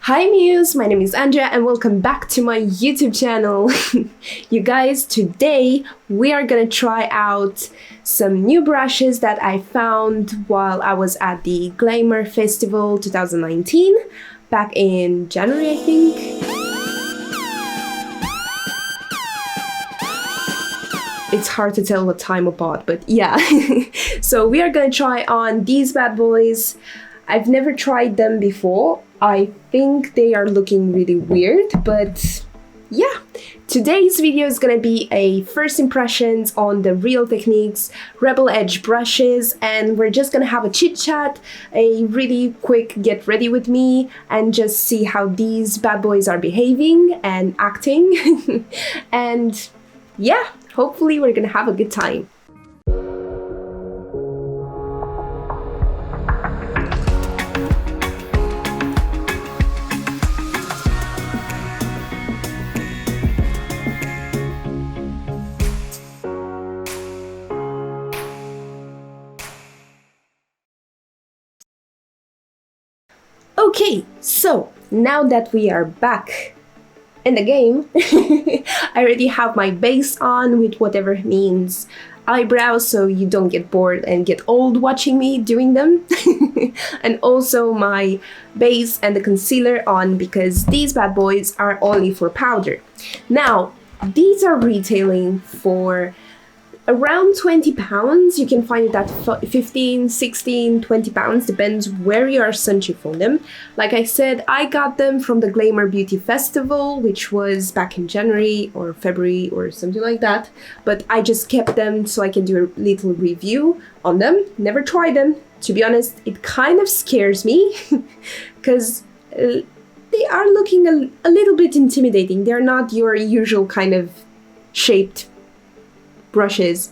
Hi Muse, my name is Andrea and welcome back to my YouTube channel. You guys, today we are gonna try out some new brushes that I found while I was at the Glamour Festival 2019 back in January, I think. It's hard to tell what time of bought, but yeah. So we are gonna try on these bad boys. I've never tried them before. I think they are looking really weird, but yeah. Today's video is gonna be a first impressions on the Real Techniques Rebel Edge brushes, and we're just gonna have a chit chat, a really quick get ready with me, and just see how these bad boys are behaving and acting. And yeah, hopefully we're gonna have a good time. Okay, so now that we are back in the game, I already have my base on with whatever means eyebrows, so you don't get bored and get old watching me doing them. And also my base and the concealer on, because these bad boys are only for powder. Now, these are retailing for around 20 pounds. You can find it at 15, 16, 20 pounds, depends where you are searching for them. Like I said, I got them from the Glamour Beauty Festival, which was back in January or February or something like that. But I just kept them so I can do a little review on them. Never tried them. To be honest, it kind of scares me because they are looking a little bit intimidating. They're not your usual kind of shaped brushes.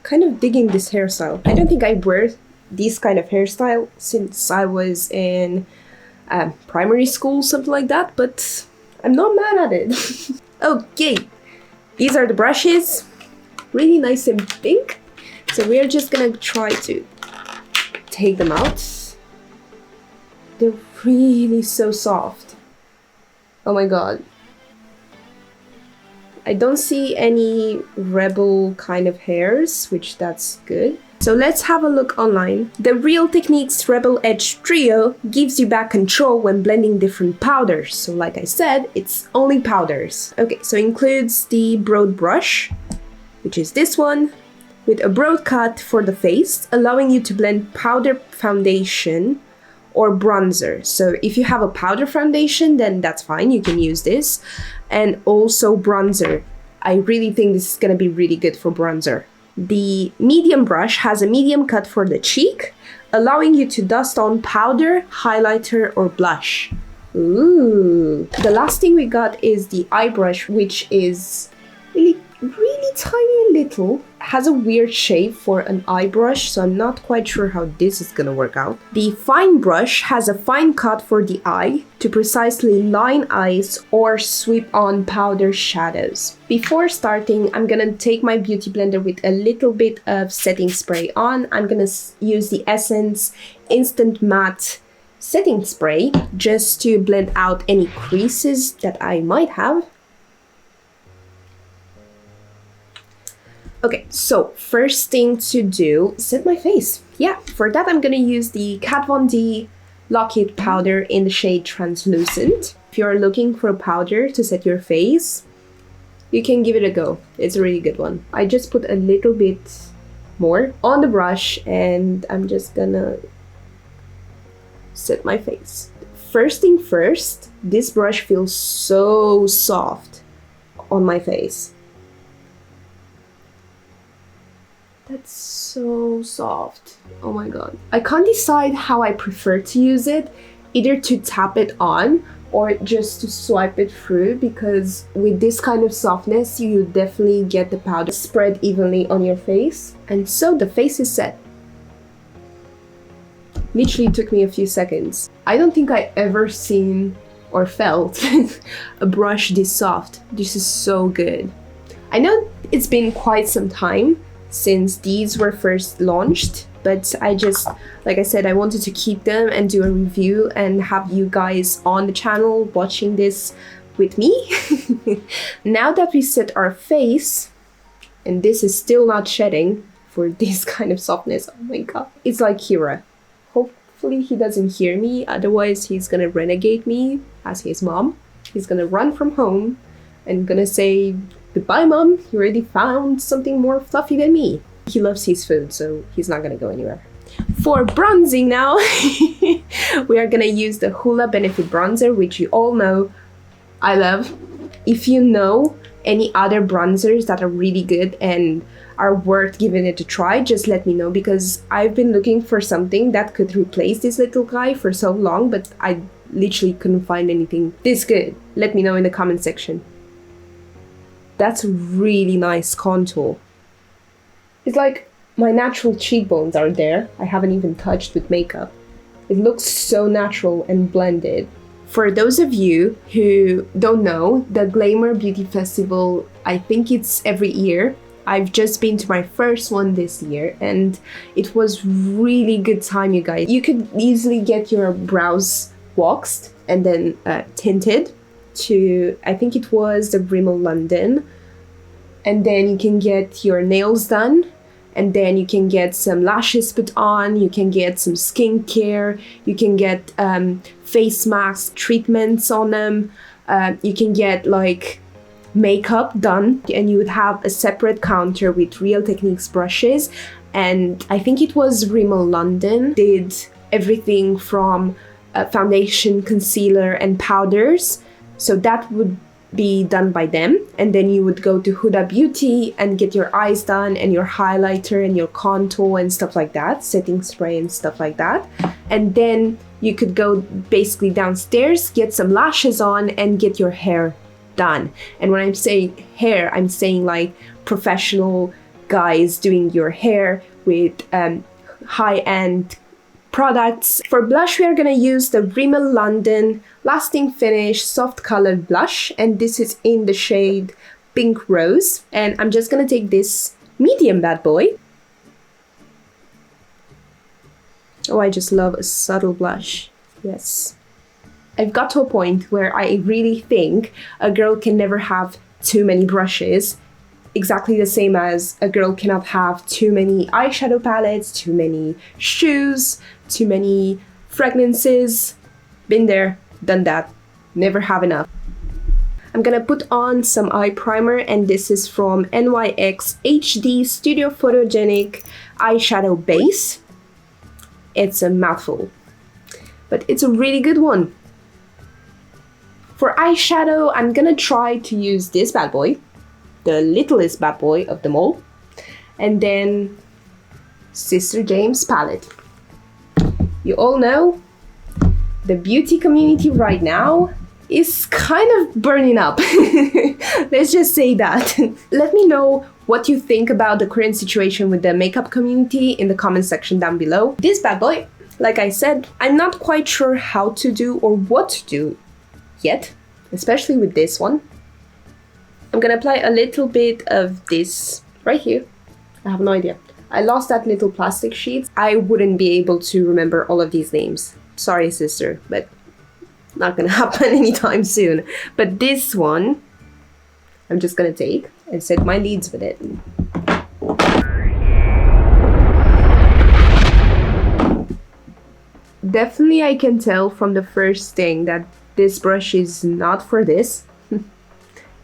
Kind of digging this hairstyle. I don't think I wear this kind of hairstyle since I was in primary school, something like that, but I'm not mad at it. Okay, these are the brushes. Really nice and pink. So we're just gonna try to take them out. They're really so soft. Oh my god. I don't see any rebel kind of hairs, which that's good. So let's have a look online. The Real Techniques Rebel Edge Trio gives you back control when blending different powders. So like I said, it's only powders. Okay, so includes the broad brush, which is this one, with a broad cut for the face, allowing you to blend powder, foundation, or bronzer. So if you have a powder foundation, then that's fine, you can use this. And also bronzer. I really think this is gonna be really good for bronzer. The medium brush has a medium cut for the cheek, allowing you to dust on powder, highlighter, or blush. Ooh. The last thing we got is the eye brush, which is really tiny little. Has a weird shape for an eye brush, so I'm not quite sure how this is gonna work out. The fine brush has a fine cut for the eye to precisely line eyes or sweep on powder shadows. Before starting, I'm gonna take my beauty blender with a little bit of setting spray on. I'm gonna use the Essence Instant Matte Setting Spray just to blend out any creases that I might have. Okay, so first thing to do, set my face. Yeah, for that I'm gonna use the Kat Von D Lock-It powder in the shade Translucent. If you're looking for a powder to set your face, you can give it a go. It's a really good one. I just put a little bit more on the brush and I'm just gonna set my face. First thing first, this brush feels so soft on my face. That's so soft. Oh my god. I can't decide how I prefer to use it, either to tap it on or just to swipe it through, because with this kind of softness, you definitely get the powder spread evenly on your face. And so the face is set. Literally took me a few seconds. I don't think I ever seen or felt a brush this soft. This is so good. I know it's been quite some time since these were first launched but I just, like I said, I wanted to keep them and do a review and have you guys on the channel watching this with me. Now that we set our face, and this is still not shedding for this kind of softness, oh my god, it's like Kira. Hopefully he doesn't hear me, otherwise he's gonna renegade me as his mom. He's gonna run from home and gonna say, goodbye mom, you already found something more fluffy than me. He loves his food, so he's not gonna go anywhere. For bronzing now, we are gonna use the Hoola Benefit Bronzer, which you all know I love. If you know any other bronzers that are really good and are worth giving it a try, just let me know, because I've been looking for something that could replace this little guy for so long, but I literally couldn't find anything this good. Let me know in the comment section. That's a really nice contour. It's like my natural cheekbones are there. I haven't even touched with makeup. It looks so natural and blended. For those of you who don't know, the Glamour Beauty Festival, I think it's every year. I've just been to my first one this year and it was really good time, you guys. You could easily get your brows waxed and then tinted to, I think it was the Rimmel London. And then you can get your nails done. And then you can get some lashes put on, you can get some skincare, you can get face mask treatments on them, you can get like makeup done, and you would have a separate counter with Real Techniques brushes. And I think it was Rimmel London did everything from foundation, concealer and powders, so that would be done by them. And then you would go to Huda Beauty and get your eyes done and your highlighter and your contour and stuff like that, setting spray and stuff like that. And then you could go basically downstairs, get some lashes on and get your hair done. And when I'm saying hair, I'm saying like professional guys doing your hair with high-end products. For blush, we are gonna use the Rimmel London Lasting Finish Soft Colored Blush, and this is in the shade Pink Rose. And I'm just gonna take this medium bad boy. Oh, I just love a subtle blush. Yes. I've got to a point where I really think a girl can never have too many brushes. Exactly the same as a girl cannot have too many eyeshadow palettes, too many shoes, too many fragrances. Been there, done that, never have enough. I'm gonna put on some eye primer, and this is from NYX HD Studio Photogenic Eyeshadow Base. It's a mouthful, but it's a really good one. For eyeshadow, I'm gonna try to use this bad boy, the littlest bad boy of them all, and then Sister James palette. You all know the beauty community right now is kind of burning up. Let's just say that. Let me know what you think about the current situation with the makeup community in the comment section down below. This bad boy, like I said, I'm not quite sure how to do or what to do yet, especially with this one. I'm gonna apply a little bit of this right here. I have no idea. I lost that little plastic sheet. I wouldn't be able to remember all of these names. Sorry, sister, but not gonna happen anytime soon. But this one, I'm just gonna take and set my lids with it. Definitely I can tell from the first thing that this brush is not for this.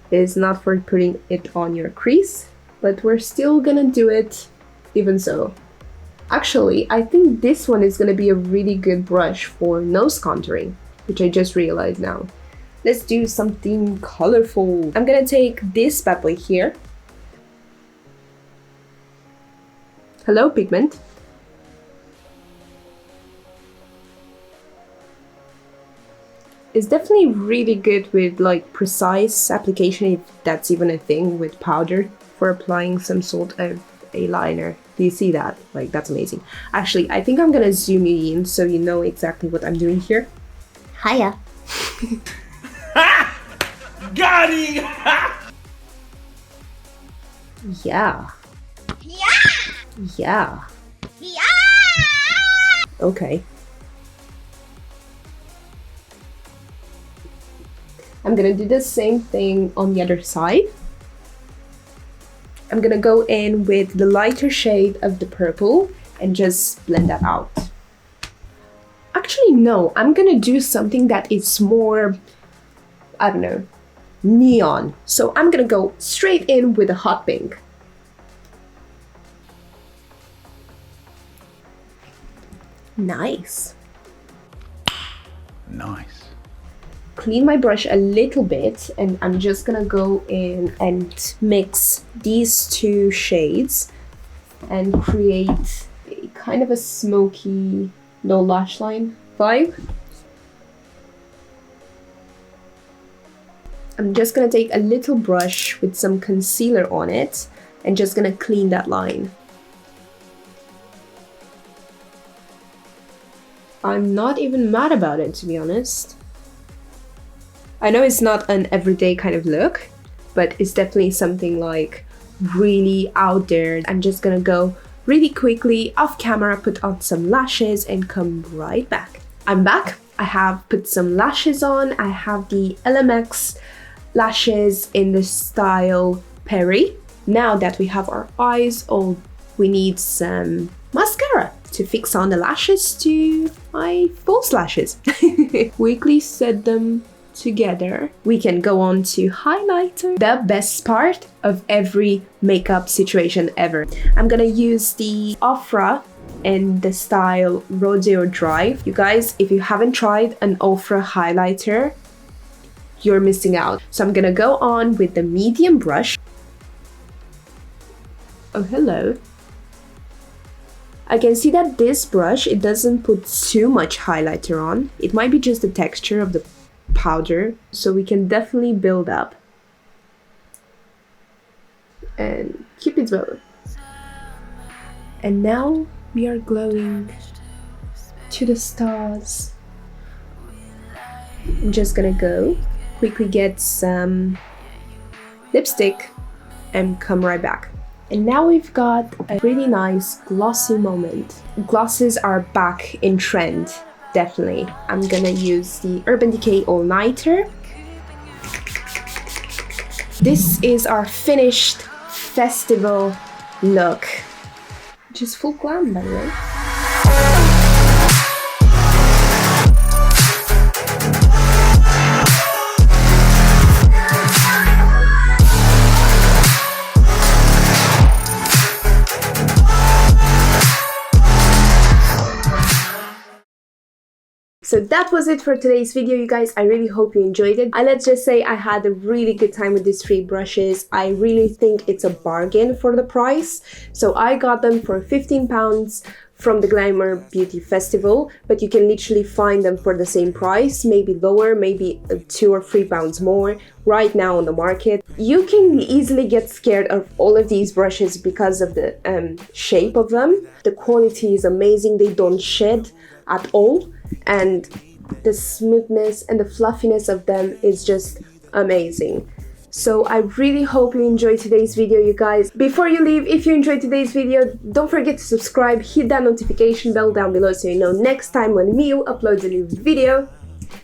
It's not for putting it on your crease, but we're still gonna do it even so. Actually, I think this one is gonna be a really good brush for nose contouring, which I just realized now. Let's do something colorful. I'm gonna take this bad boy here. Hello, pigment. It's definitely really good with like precise application, if that's even a thing, with powder for applying some sort of a liner. Do you see that? Like, that's amazing. Actually, I think I'm gonna zoom you in so you know exactly what I'm doing here. Hiya. Got it! Yeah. Yeah! Yeah. Yeah! Okay. I'm gonna do the same thing on the other side. I'm gonna go in with the lighter shade of the purple and just blend that out. Actually, no, I'm gonna do something that is more, I don't know, neon. So I'm gonna go straight in with a hot pink. Nice. Nice. Clean my brush a little bit, and I'm just gonna go in and mix these two shades and create a kind of a smoky no lash line vibe. I'm just gonna take a little brush with some concealer on it and just gonna clean that line. I'm not even mad about it, to be honest. I know it's not an everyday kind of look, but it's definitely something like really out there. I'm just gonna go really quickly off camera, put on some lashes and come right back. I'm back. I have put some lashes on. I have the LMX lashes in the style Perry. Now that we have our eyes all, we need some mascara to fix on the lashes to my false lashes. Quickly set them together. We can go on to highlighter, the best part of every makeup situation ever. I'm gonna use the Ofra in the style Rodeo Drive. You guys, if you haven't tried an Ofra highlighter, you're missing out. So I'm gonna go on with the medium brush. Oh, hello. I can see that this brush, it doesn't put too much highlighter on. It might be just the texture of the powder, so we can definitely build up and keep it going. And now we are glowing to the stars. I'm just gonna go quickly get some lipstick and come right back. And now we've got a really nice glossy moment. Glosses are back in trend, definitely. I'm gonna use the Urban Decay All Nighter. This is our finished festival look, which is full glam, by the way. So that was it for today's video, you guys. I really hope you enjoyed it. Let's just say I had a really good time with these 3 brushes. I really think it's a bargain for the price. So I got them for £15 from the Glamour Beauty Festival, but you can literally find them for the same price, maybe lower, maybe £2 or £3 more right now on the market. You can easily get scared of all of these brushes because of the shape of them. The quality is amazing. They don't shed at all, and the smoothness and the fluffiness of them is just amazing. So I really hope you enjoyed today's video, you guys. Before you leave, if you enjoyed today's video, don't forget to subscribe, hit that notification bell down below so you know next time when Mew uploads a new video,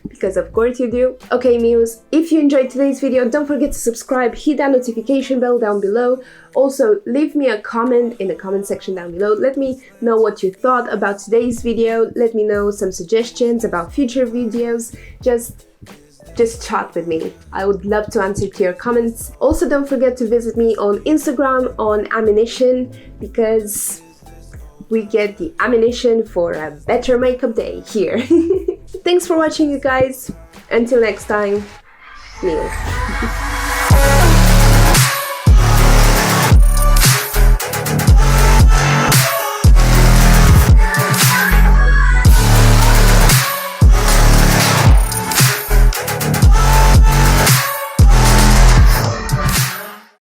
because of course you do. Okay, Mews, if you enjoyed today's video, don't forget to subscribe, hit that notification bell down below. Also, leave me a comment in the comment section down below. Let me know what you thought about today's video. Let me know some suggestions about future videos. Just chat with me. I would love to answer to your comments. Also, don't forget to visit me on Instagram on Ammunition, because we get the ammunition for a better makeup day here. Thanks for watching, you guys. Until next time, Mew.